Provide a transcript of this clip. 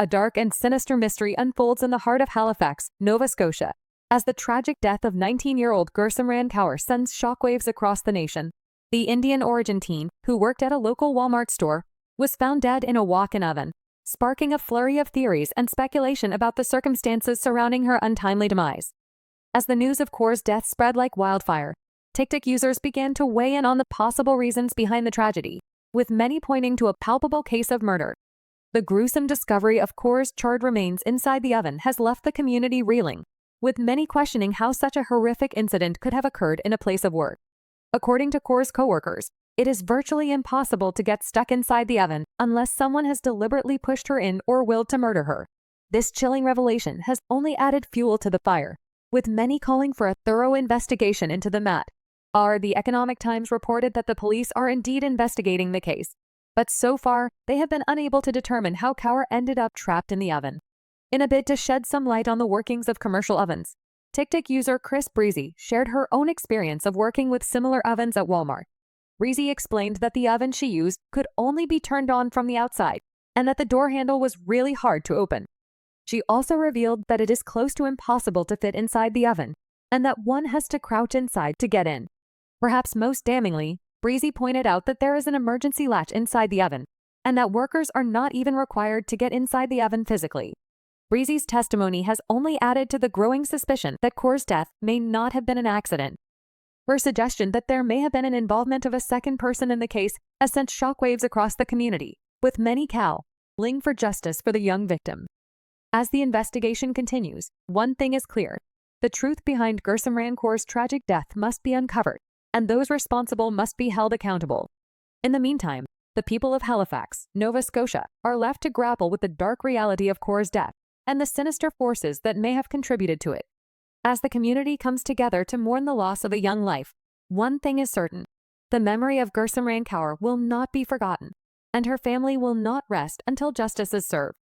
A dark and sinister mystery unfolds in the heart of Halifax, Nova Scotia, as the tragic death of 19-year-old Gursimran Kaur sends shockwaves across the nation. The Indian origin teen, who worked at a local Walmart store, was found dead in a walk-in oven, sparking a flurry of theories and speculation about the circumstances surrounding her untimely demise. As the news of Kaur's death spread like wildfire, TikTok users began to weigh in on the possible reasons behind the tragedy, with many pointing to a palpable case of murder. The gruesome discovery of Kaur's charred remains inside the oven has left the community reeling, with many questioning how such a horrific incident could have occurred in a place of work. According to Kaur's co-workers, it is virtually impossible to get stuck inside the oven unless someone has deliberately pushed her in or willed to murder her. This chilling revelation has only added fuel to the fire, with many calling for a thorough investigation into the matter. The Economic Times reported that the police are indeed investigating the case, but so far, they have been unable to determine how Kaur ended up trapped in the oven. In a bid to shed some light on the workings of commercial ovens, TikTok user Chris Breezy shared her own experience of working with similar ovens at Walmart. Breezy explained that the oven she used could only be turned on from the outside, and that the door handle was really hard to open. She also revealed that it is close to impossible to fit inside the oven, and that one has to crouch inside to get in. Perhaps most damningly, Breezy pointed out that there is an emergency latch inside the oven, and that workers are not even required to get inside the oven physically. Breezy's testimony has only added to the growing suspicion that Kaur's death may not have been an accident. Her suggestion that there may have been an involvement of a second person in the case has sent shockwaves across the community, with many calling for justice for the young victim. As the investigation continues, one thing is clear: the truth behind Gursimran Kaur's tragic death must be uncovered, and those responsible must be held accountable. In the meantime, the people of Halifax, Nova Scotia, are left to grapple with the dark reality of Kaur's death and the sinister forces that may have contributed to it. As the community comes together to mourn the loss of a young life, one thing is certain: the memory of Gursimran Kaur will not be forgotten, and her family will not rest until justice is served.